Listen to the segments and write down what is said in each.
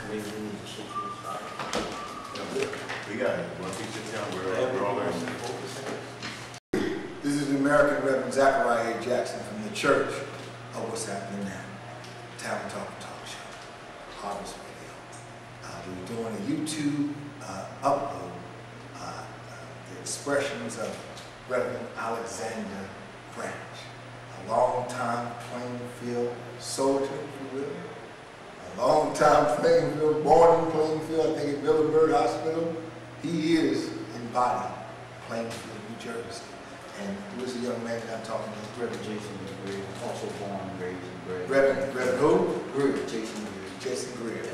Maybe we need to sit to the side. We got it. Once we sit down, we're all there. This is the American Reverend Zechariah Jackson from the Church of What's Happening Now. Talent Talk Show, Harvest Radio. We're doing a YouTube upload, the expressions of Reverend Alexander Branch, a long-time Plainfield soldier, if you will. A long-time Plainfield, born in Plainfield, I think at Middleburg Hospital. He is embodied Plainfield, New Jersey. And who is the young man that I'm talking to? Reverend Jason Greer, also born and raised in Greer. Reverend who? Greer, Jason Greer. Jason Greer.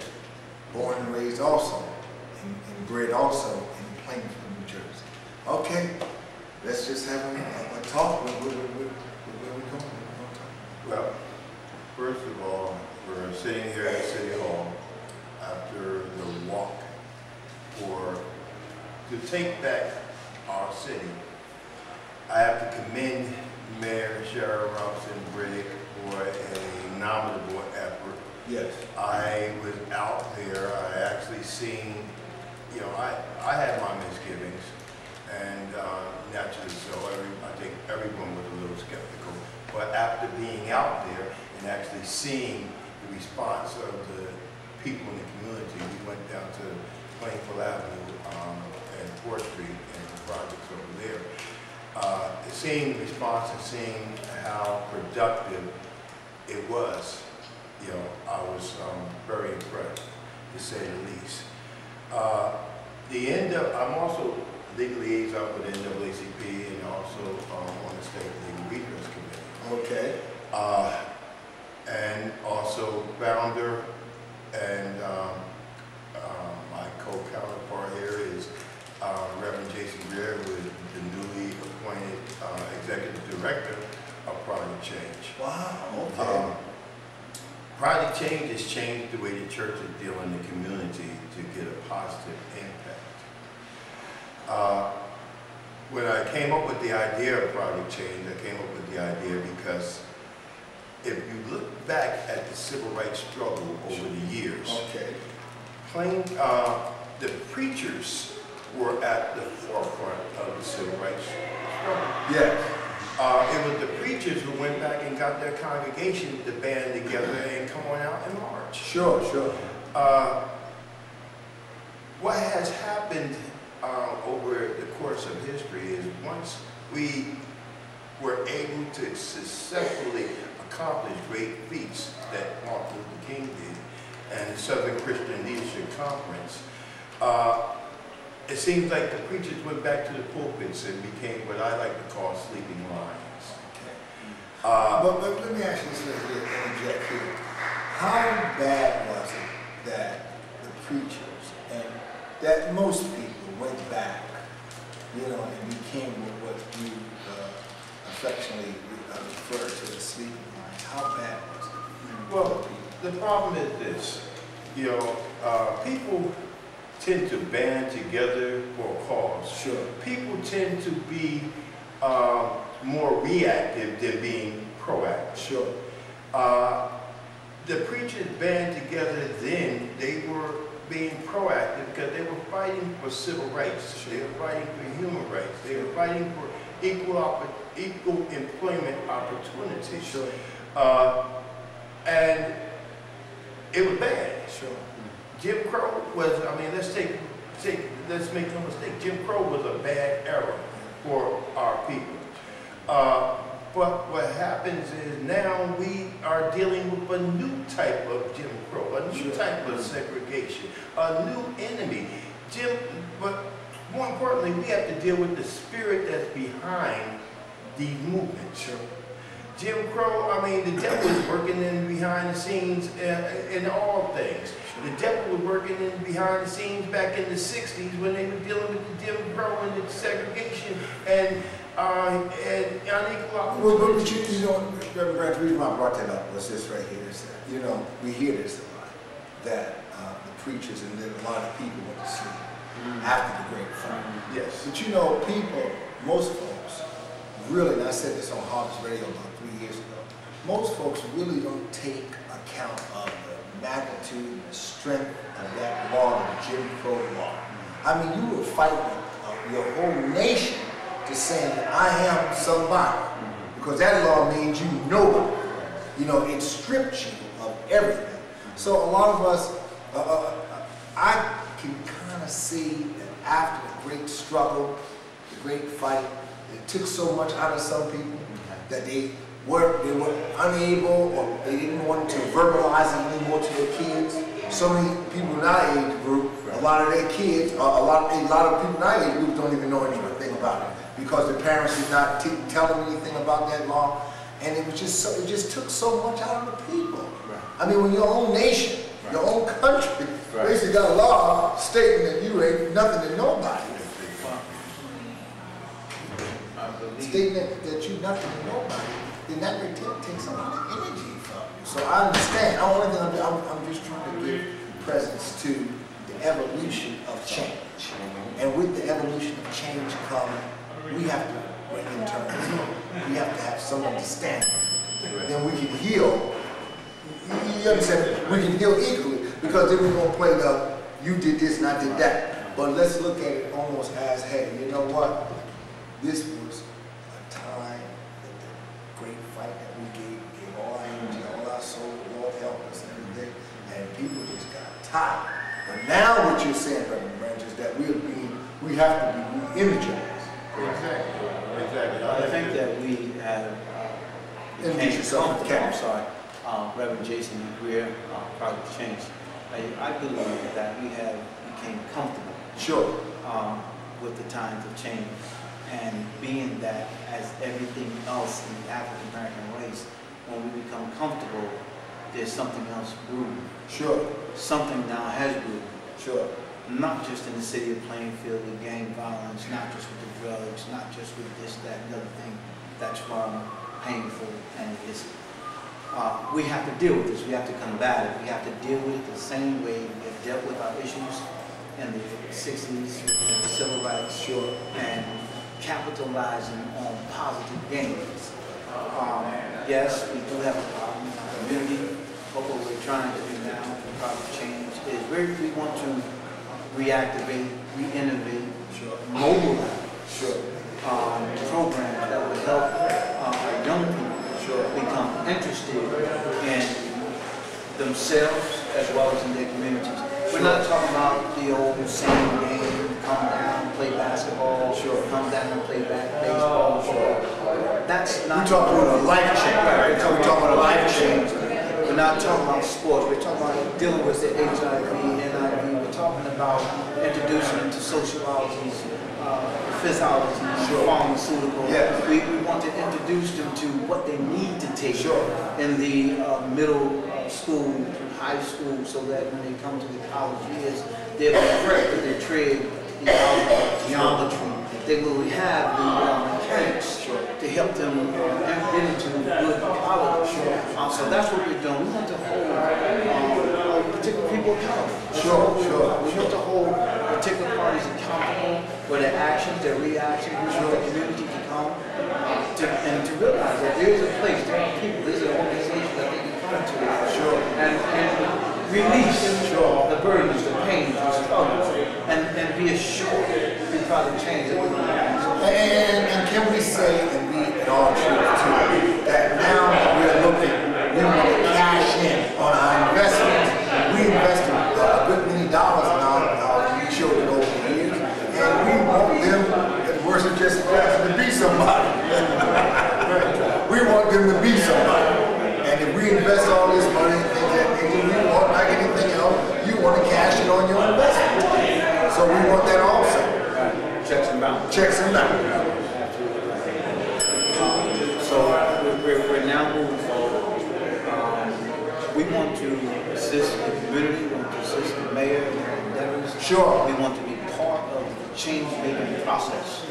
Born and raised also, and bred also in Plainfield, New Jersey. Okay, let's just have a talk. Where we going? Well, first of all, we're sitting here at City Hall after the walk to take back our city. I have to commend Mayor Sharon Robinson-Brigg for a nominable effort. Yes. I was out there. I actually seen, you know, I had my misgivings, and naturally so. I think everyone was a little skeptical. But after being out there and actually seeing the response of the people in the community, we went down to Plainfield Avenue and 4th Street and the projects over there. Seeing the response and seeing how productive it was, you know, I was very impressed, to say the least. I'm also legal liaison for the NAACP and also on the State Legal Redress Committee. Okay. And also founder and my co-counterpart here is Reverend Jason Greer, who is the newly appointed Executive Director of Project Change. Wow, okay. Project Change has changed the way the church is dealing in the community to get a positive impact. When I came up with the idea of Project Change, I came up with the idea because if you look back at the civil rights struggle over the years, okay, the preachers were at the forefront of the civil rights struggle. yes. It was the preachers who went back and got their congregation to band together and come on out and march. Sure. What has happened over the course of history is once we were able to successfully accomplish great feats that Martin Luther King did and the Southern Christian Leadership Conference, it seems like the preachers went back to the pulpits and became what I like to call sleeping lions. Okay. But let me ask you this, interject here. How bad was it that the preachers and that most people went back, you know, and became what you affectionately refer to as sleeping lions? How bad was it? Well, the problem is this, you know, people tend to band together for a cause. Sure. People tend to be more reactive than being proactive. Sure. The preachers band together then, they were being proactive because they were fighting for civil rights. Sure. They were fighting for human rights. They were fighting for equal employment opportunities. Sure. And it was bad. Sure. Jim Crow was, I mean, let's make no mistake, Jim Crow was a bad era for our people. But what happens is now we are dealing with a new type of Jim Crow, a new type of segregation, a new enemy. But more importantly, we have to deal with the spirit that's behind these movements. Sure. Jim Crow, I mean, the devil is working in behind the scenes in all things. The devil was working in behind the scenes back in the 60s when they were dealing with the Jim Crow and the segregation and unequal opportunity. But you know, Reverend Branch, the reason why I brought that up was this right here. Is that, you know, we hear this a lot, that the preachers and then a lot of people went to sleep after the Great Fire. Yes. But you know, people, most folks, really, and I said this on Harvest Radio about 3 years ago, most folks really don't take account of the magnitude, the strength of that law, the Jim Crow law. I mean, you were fighting your whole nation to saying, I am somebody. Because that law means you nobody. You know, it stripped you of everything. So a lot of us, I can kind of see that after the great struggle, the great fight, it took so much out of some people that they were unable, or they didn't want to verbalize it anymore to their kids. So many people in our age group, a lot of their kids, a lot of people in our age group don't even know anything about it because their parents did not tell them anything about that law, and it was just so, it just took so much out of the people. Right. I mean, when your own nation, your own country, basically got a law stating that you ain't nothing to nobody. Stating that you nothing to nobody, then that would take some of the energy from you. So I understand. I'm just trying to give presence to the evolution of change. And with the evolution of change coming, we have to bring in terms. We have to have some understanding. Then we can heal. You understand? We can heal equally, because then we won't play the, you did this and I did that. But let's look at it almost as, hey, you know what? This was a time that the great fight that we gave all our energy, all our soul, Lord help us and everything, and people just got tired. But now what you're saying, Reverend Branch, is that we have to be re-energized. Exactly. Exactly. I think that we have Reverend Jason Greer, Project Change. I believe that we have became comfortable. Sure. With the times of change, and being that as everything else in the African American race, when we become comfortable, there's something else brewing. Sure. Something now has brewed. Sure. Not just in the city of Plainfield with gang violence, not just with the drugs, not just with this, that, and the other thing that's painful and it's we have to deal with this. We have to combat it. We have to deal with it the same way we have dealt with our issues in the 60s, the civil rights, sure, and capitalizing on positive gains. Yes, we do have a problem in our community, but what we're trying to do now, Project Change, is we want to reactivate, re-innovate, sure, mobilize programs that will help our young people become interested in themselves as well as in their communities. We're not talking about the old same game, come down, play basketball, come down and play baseball. That's not. We're talking about a life change. Right? We're talking about a life change. We're not talking about sports. We're talking about dealing with the HIV, NIV. We're talking about introducing them to sociologies, physiology, pharmaceuticals. Yes. We want to introduce them to what they need to take in the middle school, high school, so that when they come to the college years, they'll be prepared with their trade, geometry. They will have the mechanics to help them get into good college. So that's what we're doing. We want to hold particular people accountable. We want to hold particular parties accountable for their actions, their reactions. We want the community to come and to realize that there is a place, there are people, there's an organization that they can come to and release the burdens, the pains, the struggles, and be assured through Project Change that we're going to have. And can we say, and be in all truth too, that now we're looking, we want to cash in on our investments. We invested a good many dollars in our children over the years, and we want them, at worst, just to be somebody. We want them to be somebody. And if we invest all this money, we want, like anything else, you want to cash it on your investment. So we want that also. Checks and balances. Checks and balances. So we're now moving forward. We want to assist the community, we want to assist the mayor in their endeavors. Sure. We want to be part of the change-making process.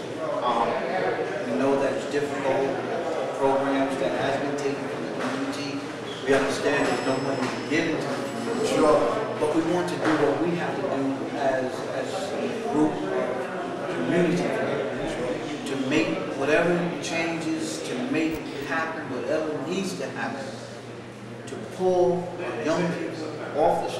We know that it's difficult, programs that has been taken from the community. We understand there's no money to give into the community. Sure. But we want to do what we have to do as a group of community to make whatever changes, to make happen whatever needs to happen, to pull young people, off the